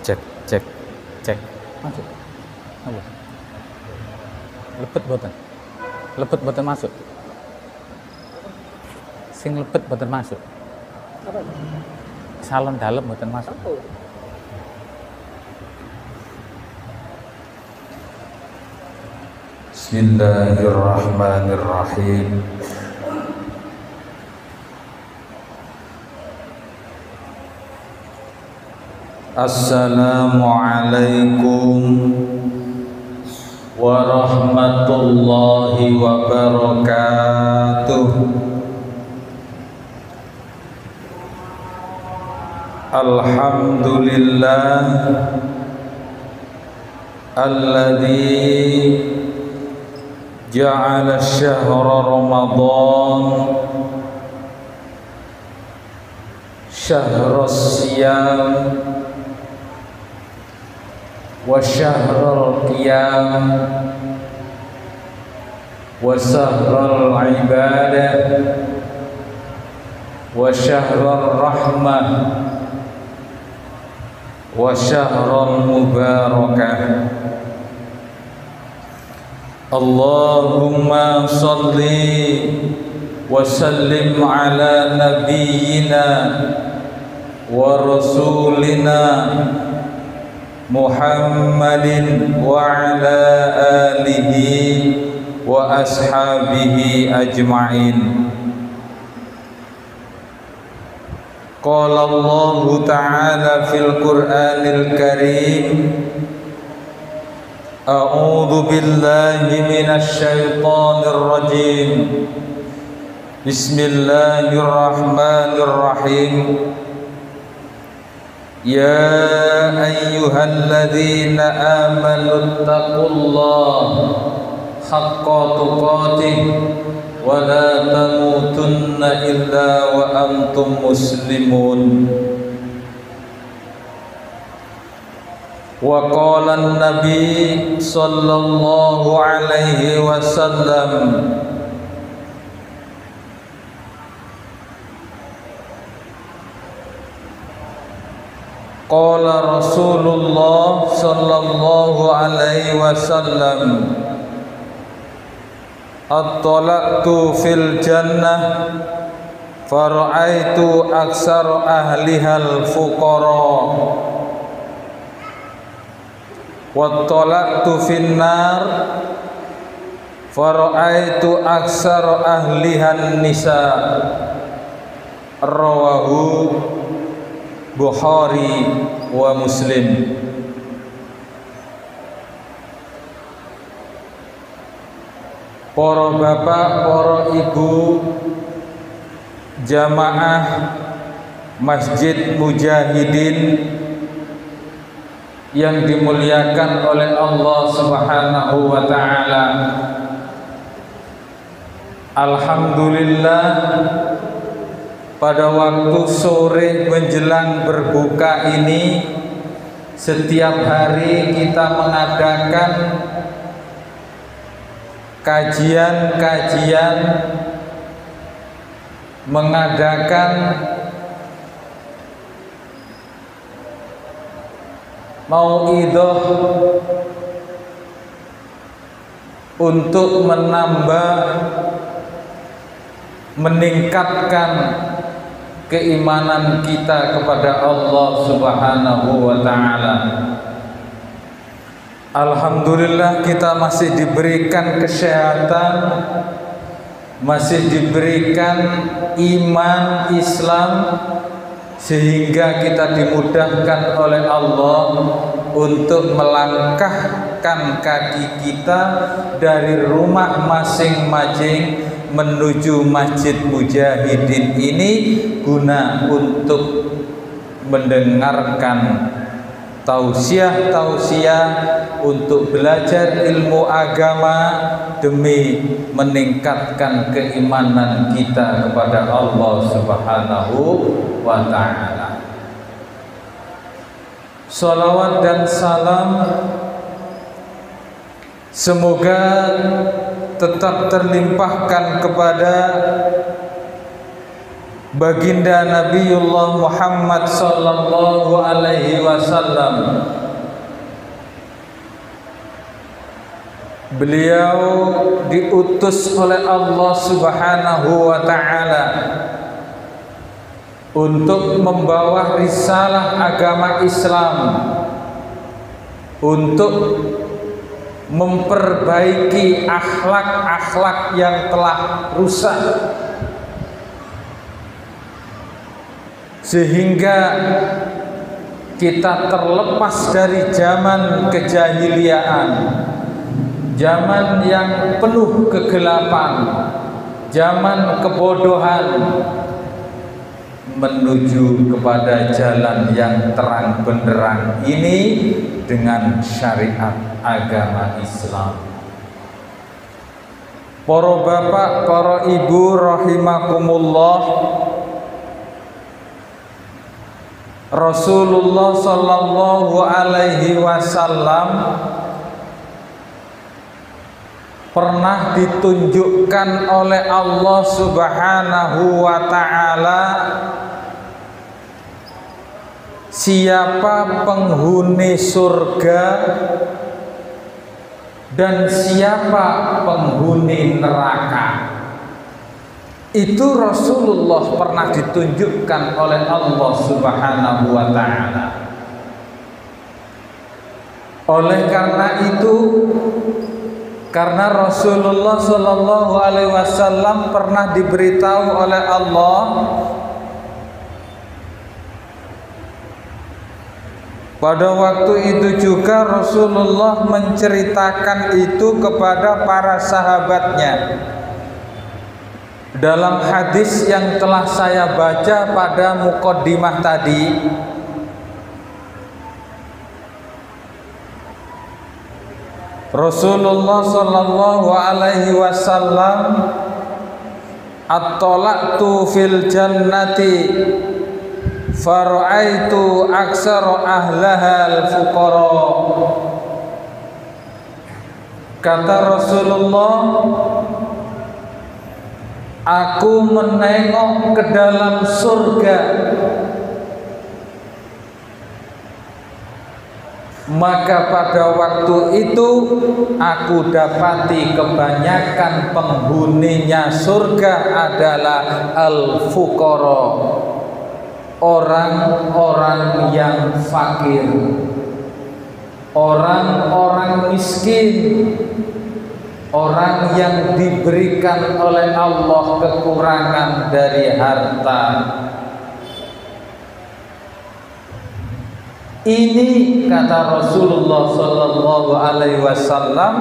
Cek, cek, cek. Masuk. Apa? Lepet boten. Lepet boten masuk. Sing lepet boten masuk. Apa? Salon dalam boten masuk. Apa? Bismillahirrahmanirrahim. Assalamualaikum warahmatullahi wabarakatuh. Alhamdulillah alladzi ja'ala syahra Ramadan syahra siyam wa syahrul qiyam wa syahrul ibadah wa syahrul rahmah wa syahrul mubarakah. Allahumma salli wa sallim ala nabiyyina wa rasulina Muhammadin wa ala alihi wa ashabihi ajma'in. Qala Allah ta'ala fil Qur'anil Karim, A'udzu billahi minasy syaithanir rajim. Bismillahirrahmanirrahim. Ya ayyuhalladzina amanu taqullaha haqqa tuqatih wa la tamutunna illa wa antum muslimun. Wa qala an-nabi sallallahu alaihi wasallam, qala Rasulullah sallallahu alaihi wasallam, at-talaqtu fil jannah fara'aitu aksar ahlihal fuqara wat-talaqtu fin nar fara'aitu aksar ahlihan nisa. Rawahu Bukhari wa Muslim. Para bapak, para ibu, jamaah Masjid Mujahidin yang dimuliakan oleh Allah Subhanahu wa ta'ala. Alhamdulillah, pada waktu sore menjelang berbuka ini, setiap hari kita mengadakan kajian-kajian, mengadakan mauidhah untuk menambah, meningkatkan keimanan kita kepada Allah Subhanahu wa ta'ala. Alhamdulillah kita masih diberikan kesehatan, masih diberikan iman Islam, sehingga kita dimudahkan oleh Allah untuk melangkahkan kaki kita dari rumah masing-masing menuju Masjid Mujahidin ini guna untuk mendengarkan tausiah-tausiah, untuk belajar ilmu agama demi meningkatkan keimanan kita kepada Allah Subhanahu wa ta'ala. Salawat dan salam semoga tetap terlimpahkan kepada baginda Nabiullah Muhammad sallallahu alaihi wasallam. Beliau diutus oleh Allah Subhanahu wa taala untuk membawa risalah agama Islam, untuk memperbaiki akhlak-akhlak yang telah rusak, sehingga kita terlepas dari zaman kejahiliaan, zaman yang penuh kegelapan, zaman kebodohan, menuju kepada jalan yang terang benderang ini dengan syariat agama Islam. Para bapak, para ibu rahimakumullah, Rasulullah sallallahu alaihi wasallam pernah ditunjukkan oleh Allah Subhanahu wa taala siapa penghuni surga dan siapa penghuni neraka. Itu Rasulullah pernah ditunjukkan oleh Allah Subhanahu wa taala. Oleh karena itu, karena Rasulullah Shallallahu Alaihi Wasallam pernah diberitahu oleh Allah pada waktu itu juga Rasulullah menceritakan itu kepada para sahabatnya. Dalam hadis yang telah saya baca pada muqaddimah tadi, Rasulullah sallallahu alaihi wasallam at-talaqtu fil jannati fara'aitu aksara ahlaha al-fuqara. Kata Rasulullah, aku menengok ke dalam surga, maka pada waktu itu aku dapati kebanyakan penghuninya surga adalah al-fuqara, orang-orang yang fakir, orang-orang miskin, orang yang diberikan oleh Allah kekurangan dari harta. Ini kata Rasulullah Sallallahu Alaihi Wasallam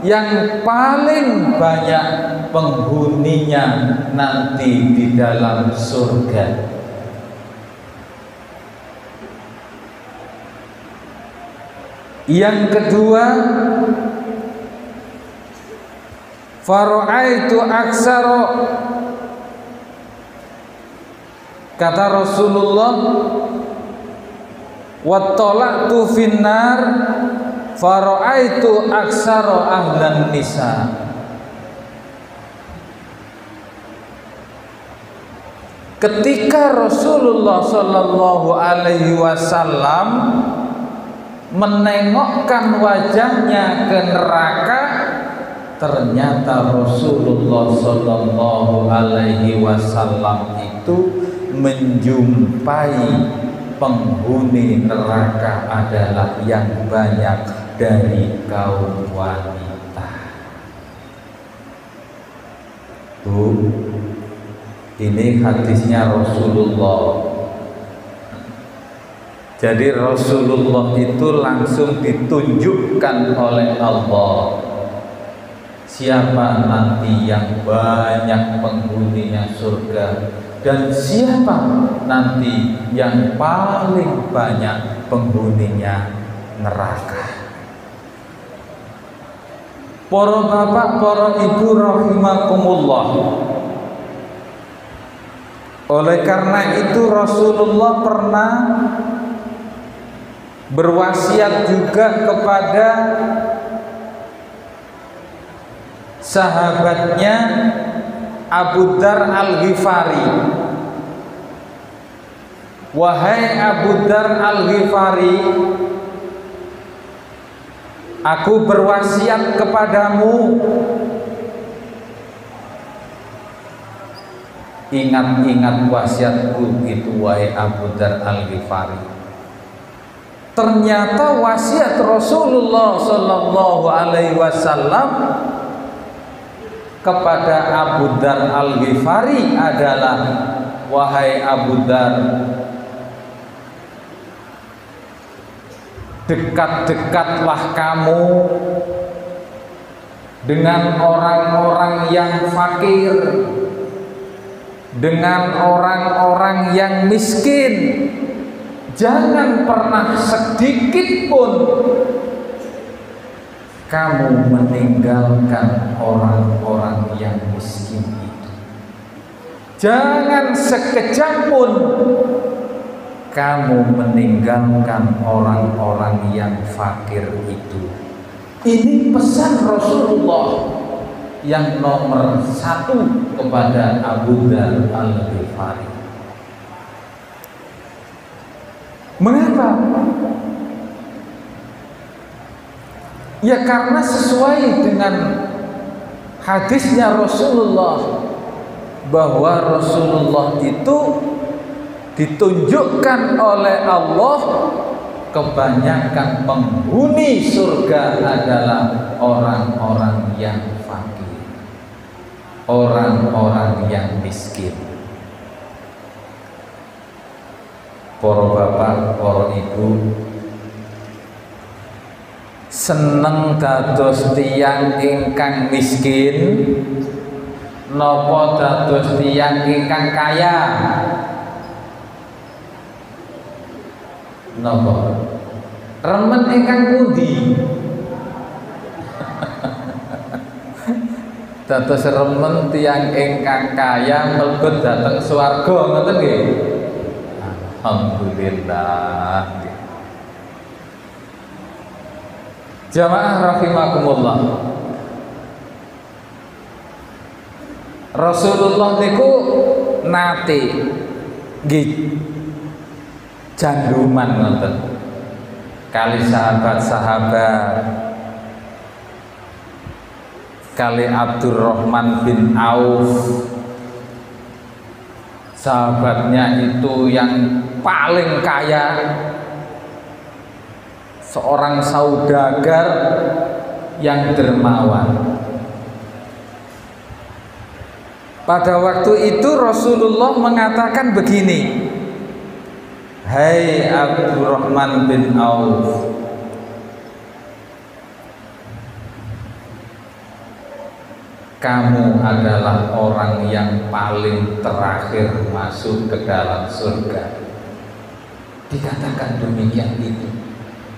yang paling banyak penghuninya nanti di dalam surga. Yang kedua, fara'aitu aksara, kata Rasulullah, wattala'tu finnar fara'aitu aksara ahlan nisa. Ketika Rasulullah Sallallahu Alaihi Wasallam menengokkan wajahnya ke neraka, ternyata Rasulullah Sallallahu Alaihi Wasallam itu menjumpai penghuni neraka adalah yang banyak dari kaum wanita. Tuh, ini hadisnya Rasulullah. Jadi Rasulullah itu langsung ditunjukkan oleh Allah siapa nanti yang banyak penghuninya surga dan siapa nanti yang paling banyak penghuninya neraka. Para bapak, para ibu rahimakumullah, oleh karena itu Rasulullah pernah berwasiat juga kepada sahabatnya Abu Dzar Al-Ghifari Wahai Abu Dzar Al-Ghifari, aku berwasiat kepadamu, ingat-ingat wasiatku itu wahai Abu Dzar Al-Ghifari. Ternyata wasiat Rasulullah Shallallahu Alaihi Wasallam kepada Abu Dzar Al-Ghifari adalah, wahai Abu Dzar, dekat-dekatlah kamu dengan orang-orang yang fakir, dengan orang-orang yang miskin. Jangan pernah sedikit pun kamu meninggalkan orang-orang yang miskin itu. Jangan sekejap pun kamu meninggalkan orang-orang yang fakir itu. Ini pesan Rasulullah yang nomor 1 kepada Abu Dzar Al-Ghifari. Mengapa? Ya karena sesuai dengan hadisnya Rasulullah, bahwa Rasulullah itu ditunjukkan oleh Allah kebanyakan penghuni surga adalah orang-orang yang fakir, orang-orang yang miskin. Para bapak, para ibu, seneng dados tiyang ingkang miskin napa dados tiyang ingkang kaya? Napa? Remen ingkang pundi? Dados remen tiyang ingkang kaya mlebet dhateng swarga ngoten nggih. Alhamdulillah. Jamaah rahimakumullah. Rasulullah niku nate nggih janduman ngoten kali sahabat-sahabat, kali Abdurrahman bin Auf, sahabatnya itu yang paling kaya, seorang saudagar yang dermawan. Pada waktu itu Rasulullah mengatakan begini, hai Abdurrahman bin Auf, kamu adalah orang yang paling terakhir masuk ke dalam surga. Dikatakan demikian itu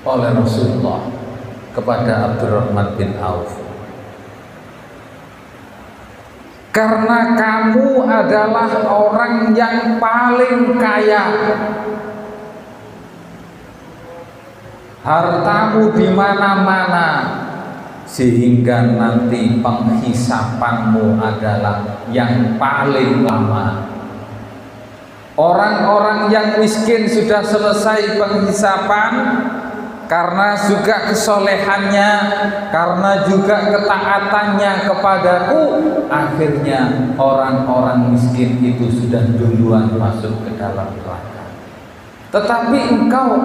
oleh Rasulullah kepada Abdurrahman bin Auf. Karena kamu adalah orang yang paling kaya, hartamu di mana-mana, sehingga nanti penghisapanmu adalah yang paling lama. Orang-orang yang miskin sudah selesai penghisapan karena juga kesolehannya, karena juga ketaatannya kepadaku. Akhirnya orang-orang miskin itu sudah duluan masuk ke dalam neraka. Tetapi engkau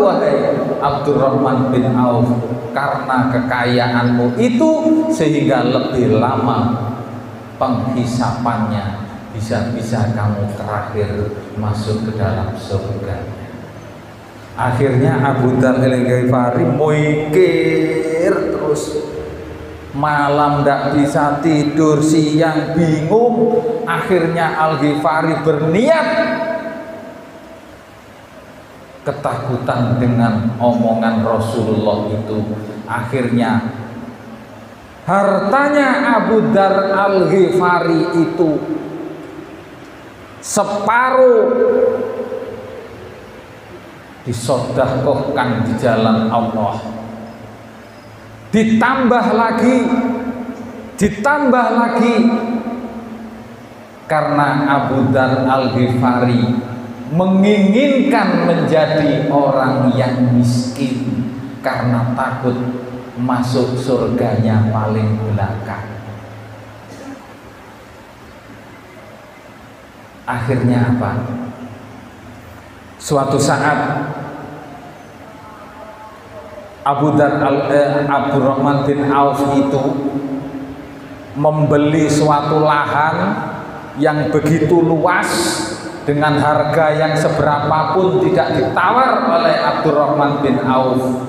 wahai Abdurrahman bin Auf, karena kekayaanmu itu sehingga lebih lama penghisapannya, bisa-bisa kamu terakhir masuk ke dalam surga. Akhirnya Abu Dzar Al-Ghifari mikir terus, malam tidak bisa tidur, siang bingung. Akhirnya Al-Ghifari berniat, ketakutan dengan omongan Rasulullah itu. Akhirnya hartanya Abu Dzar Al-Ghifari itu separuh disedekahkan di jalan Allah. Ditambah lagi karena Abu Dzar Al-Ghifari menginginkan menjadi orang yang miskin karena takut masuk surganya paling belakang. Akhirnya apa? Suatu saat Abdurrahman bin Auf itu membeli suatu lahan yang begitu luas dengan harga yang seberapapun tidak ditawar oleh Abdurrahman bin Auf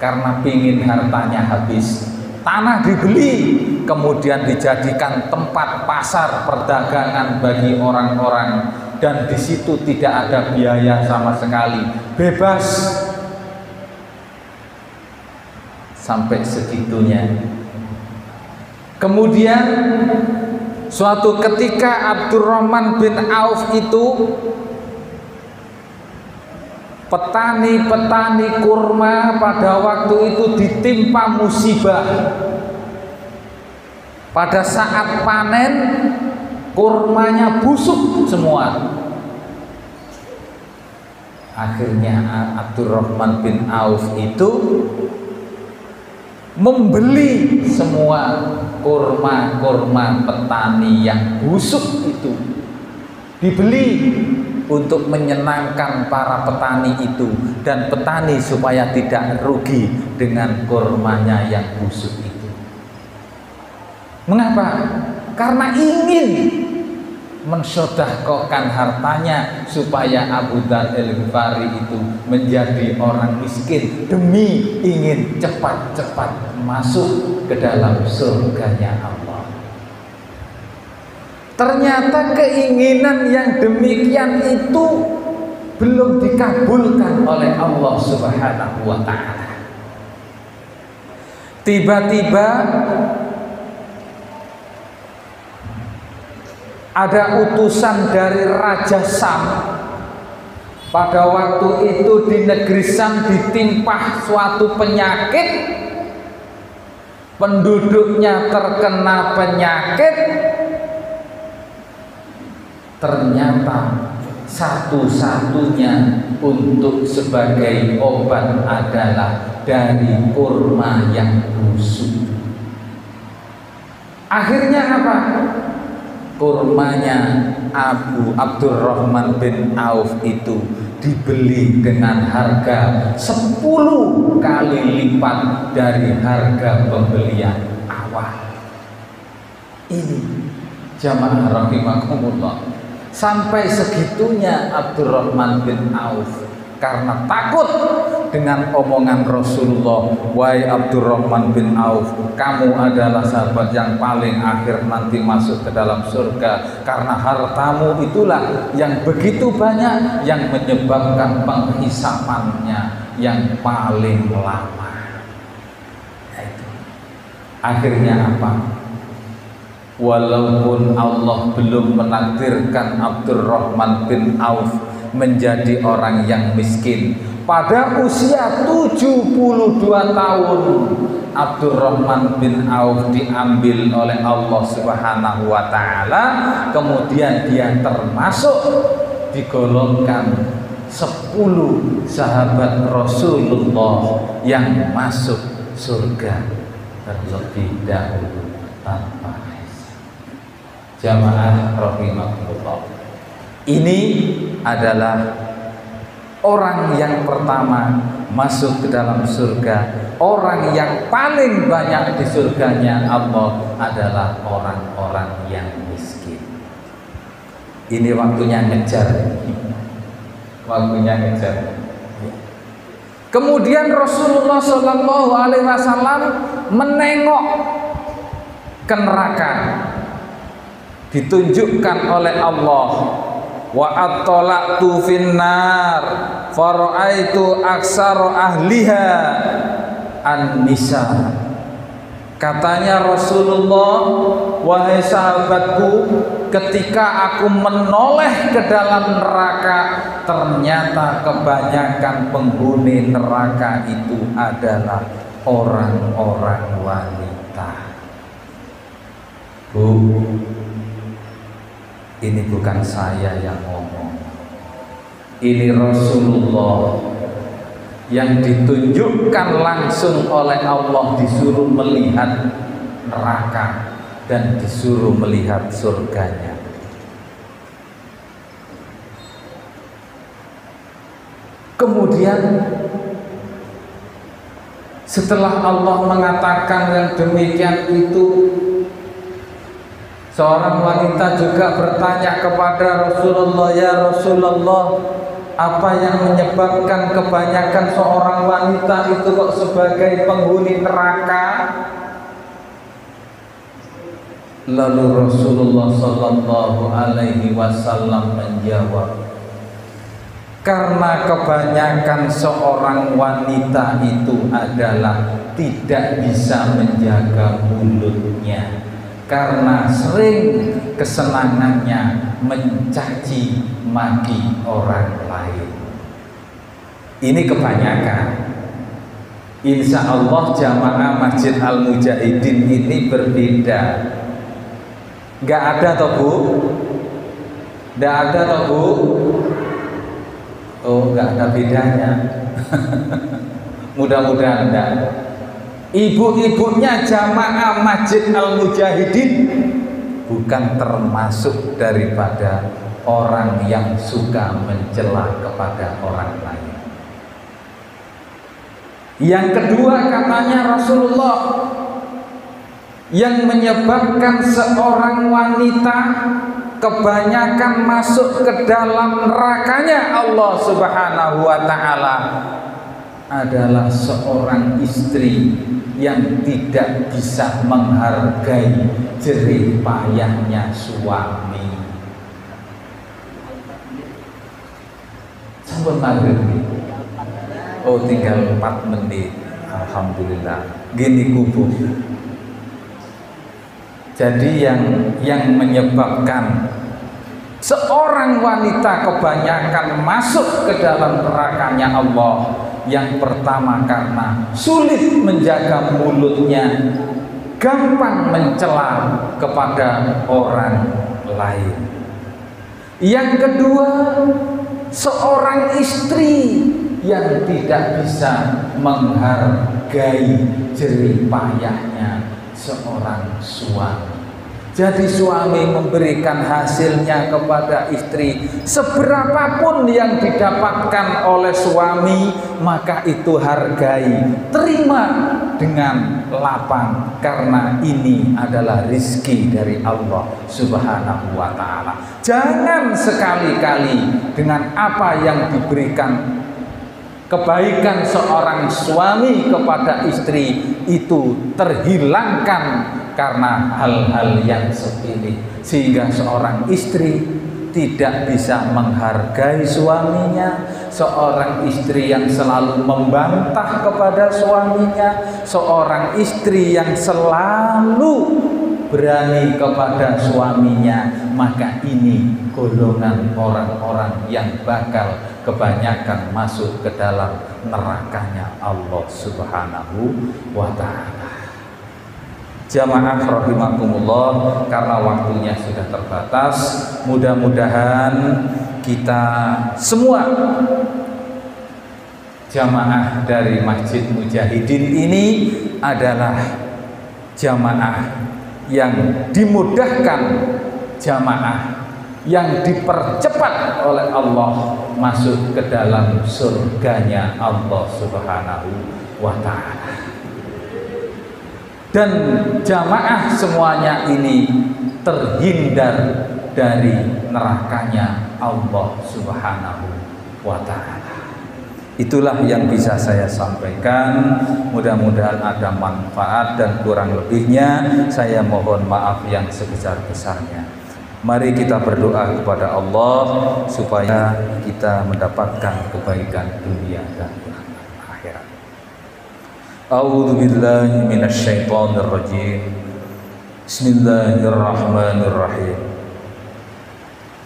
karena pingin hartanya habis. Tanah dibeli kemudian dijadikan tempat pasar perdagangan bagi orang-orang, dan di situ tidak ada biaya sama sekali, bebas. Sampai segitunya. Kemudian suatu ketika Abdurrahman bin Auf itu petani-petani kurma pada waktu itu ditimpa musibah. Pada saat panen kurmanya busuk semua. Akhirnya Abdurrahman bin Auf itu membeli semua kurma-kurma petani yang busuk itu, dibeli untuk menyenangkan para petani itu dan petani supaya tidak rugi dengan kurmanya yang busuk itu. Mengapa? Karena ingin mensedekahkan hartanya supaya Abu Dzar Al-Ghifari itu menjadi orang miskin demi ingin cepat-cepat masuk ke dalam surganya Allah. Ternyata keinginan yang demikian itu belum dikabulkan oleh Allah Subhanahu wa ta'ala. Tiba-tiba ada utusan dari Raja Sam. Pada waktu itu di negeri Sam ditimpa suatu penyakit, penduduknya terkena penyakit. Ternyata satu-satunya untuk sebagai obat adalah dari kurma yang busuk. Akhirnya apa? Kurmanya Abdurrahman bin Auf itu dibeli dengan harga 10 kali lipat dari harga pembelian awal. Ini jamaah rahimakumullah, sampai segitunya Abdurrahman bin Auf karena takut dengan omongan Rasulullah, wahai Abdurrahman bin Auf, kamu adalah sahabat yang paling akhir nanti masuk ke dalam surga, karena hartamu itulah yang begitu banyak yang menyebabkan penghisapannya yang paling lama. Akhirnya apa? Walaupun Allah belum menakdirkan Abdurrahman bin Auf menjadi orang yang miskin, pada usia 72 tahun Abdurrahman bin Auf diambil oleh Allah Subhanahu wa ta'ala, kemudian dia termasuk digolongkan 10 sahabat Rasulullah yang masuk surga terlebih dahulu tanpa hisab. Jamaah rahimakumullah, ini adalah orang yang pertama masuk ke dalam surga. Orang yang paling banyak di surganya Allah adalah orang-orang yang miskin. Ini waktunya ngejar. Waktunya ngejar. Kemudian Rasulullah Shallallahu Alaihi Wasallam menengok ke neraka. Ditunjukkan oleh Allah, wa attala'tu finnar fara'aitu aksara ahliha an-nisa. Katanya Rasulullah, wahai sahabatku, ketika aku menoleh ke dalam neraka, ternyata kebanyakan penghuni neraka itu adalah orang-orang wanita. Bu, Ini bukan saya yang ngomong, ini Rasulullah yang ditunjukkan langsung oleh Allah, disuruh melihat neraka dan disuruh melihat surganya. Kemudian setelah Allah mengatakan yang demikian itu, seorang wanita juga bertanya kepada Rasulullah, "Ya Rasulullah, apa yang menyebabkan kebanyakan seorang wanita itu kok sebagai penghuni neraka?" Lalu Rasulullah Sallallahu Alaihi Wasallam menjawab, karena kebanyakan seorang wanita itu adalah tidak bisa menjaga mulutnya, karena sering kesenangannya mencaci maki orang lain. Ini kebanyakan. Insya Allah jamaah Masjid Al-Mujahidin ini berbeda. Gak ada toh Bu? Gak ada toh Bu? Oh, gak ada bedanya. Mudah-mudahan enggak. Ibu-ibunya jamaah Masjid Al-Mujahidin bukan termasuk daripada orang yang suka mencela kepada orang lain. Yang kedua, katanya Rasulullah, yang menyebabkan seorang wanita kebanyakan masuk ke dalam nerakanya Allah Subhanahu wa ta'ala adalah seorang istri yang tidak bisa menghargai jerih payahnya suami. Sampun maghrib. Oh, tinggal 4 menit. Alhamdulillah. Gini kubu. Jadi yang menyebabkan seorang wanita kebanyakan masuk ke dalam nerakanya Allah, yang pertama karena sulit menjaga mulutnya, gampang mencela kepada orang lain. Yang kedua, seorang istri yang tidak bisa menghargai jerih payahnya seorang suami. Jadi suami memberikan hasilnya kepada istri, seberapapun yang didapatkan oleh suami, maka itu hargai, terima dengan lapang, karena ini adalah rizki dari Allah Subhanahu wa ta'ala. Jangan sekali-kali dengan apa yang diberikan kebaikan seorang suami kepada istri itu terhilangkan karena hal-hal yang sepele, sehingga seorang istri tidak bisa menghargai suaminya, seorang istri yang selalu membantah kepada suaminya, seorang istri yang selalu berani kepada suaminya, maka ini golongan orang-orang yang bakal kebanyakan masuk ke dalam nerakanya Allah Subhanahu wa ta'ala. Jamaah rahimakumullah, karena waktunya sudah terbatas, mudah-mudahan kita semua jamaah dari Masjid Mujahidin ini adalah jamaah yang dimudahkan, jamaah yang dipercepat oleh Allah masuk ke dalam surganya Allah Subhanahu wa ta'ala. Dan jamaah semuanya ini terhindar dari nerakanya Allah Subhanahu wa ta'ala. Itulah yang bisa saya sampaikan. Mudah-mudahan ada manfaat, dan kurang lebihnya saya mohon maaf yang sebesar-besarnya. Mari kita berdoa kepada Allah supaya kita mendapatkan kebaikan dunia dan akhirat. A'udzu billahi minasy syaithanir rajim. Bismillahirrahmanirrahim.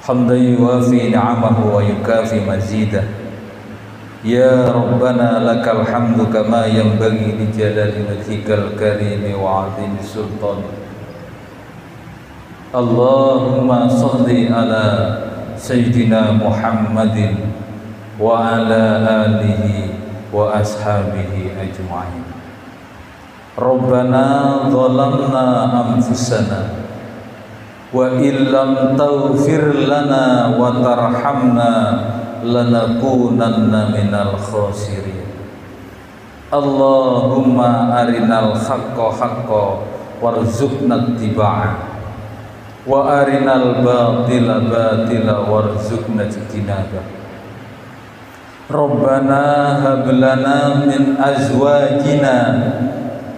Hamdan yuwafi ni'amahu wa yukafi mazidah. Ya Rabbana lakal hamdu kama yanbaghi li jalali wajhikal karim wa 'azimi sultanik. Allahumma salli ala Sayyidina Muhammadin wa ala alihi wa ashabihi ajma'in. Rabbana zalamna anfusana wa illam taghfir lana wa tarhamna lanakunanna minal khasirin. Allahumma arinal haqqa haqqa warzuqna ittiba'ah wa arinal batila batila warzuqna ijtinabah. Rabbana hab lana min azwajina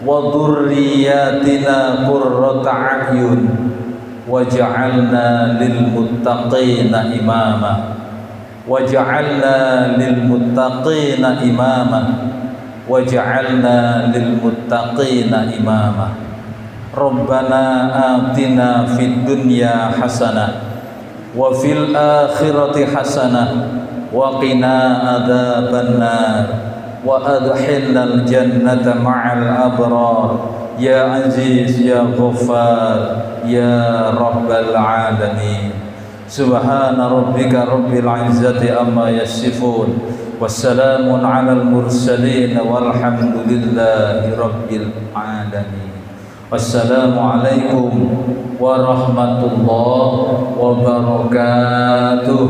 wa dhurriyyatina qurrata a'yun waj'alna lil muttaqina imama waj'alna lil muttaqina imama waj'alna lil muttaqina imama. Rabbana atina fid dunya hasanah wa fil akhirati hasanah wa qina adzabannar wa adkhilnal jannata ma'al abrar ya aziz ya ghaffar ya rabbal alamin. Subhana rabbika rabbil izzati amma yasifun wassalamun alal mursalin walhamdulillahi rabbil alamin. Wassalamualaikum warahmatullahi wabarakatuh.